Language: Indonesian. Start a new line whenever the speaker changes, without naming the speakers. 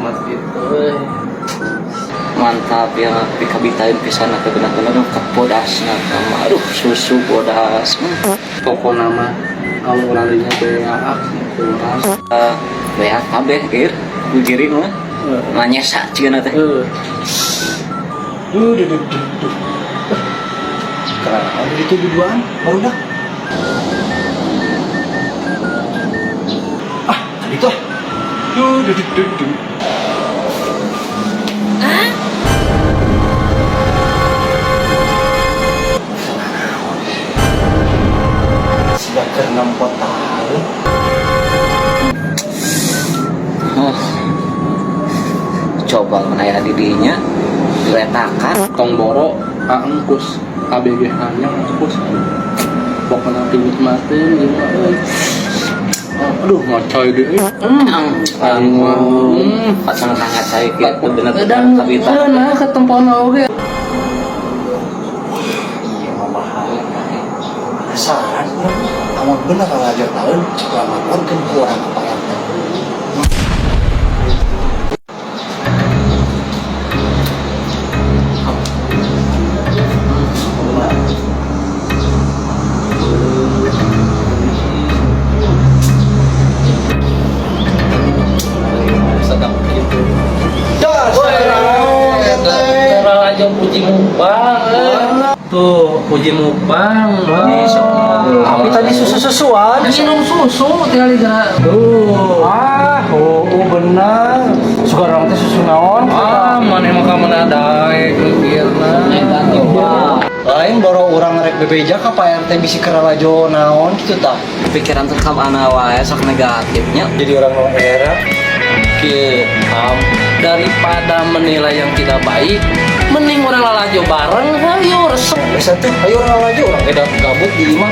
amat gitu.
Mantap ya, pikabitain pisan atau benar-benar kepodas nama. Aduh, susu bodas.
Pokoknya mah kamu larinya beak kurang.
Beak kabeh geur kujirin mah. Manyesa cieuna teh.
Duh. Karena itu duduan baru dah. Tadi tuh. Duh. Sudah ke-6 tahun.
Coba menaya didinya diretakan
Tong boro angkus KBG hanya angkus. Pokoknya pibut mati gimana? Aduh ngocoy deh.
pasang hangat saya gitu bener-bener
Dan
kabitan.
nah ketempona oge.
Penasaran kamu bener kalau aja tahun setelah melaporkan ke orang kepala
Sedap gitu.
Terang aja puji mukbang.
Tuh puji mukbang.
tapi tadi susu-susuan
Minum susu tinggal digana.
benar suka orang teh susu naon
Mana emang kamu nadae kekirna.
lain baru orang rek bebeja ka Pak RT bisi keralajo naon gitu tak
Pikiran terkam anak wae sok negatifnya.
jadi orang no era
Daripada menilai yang tidak baik, mending orang lalajo bareng, ayo resep.
biasa tuh ayo orang lalajo orang beda gabut di imah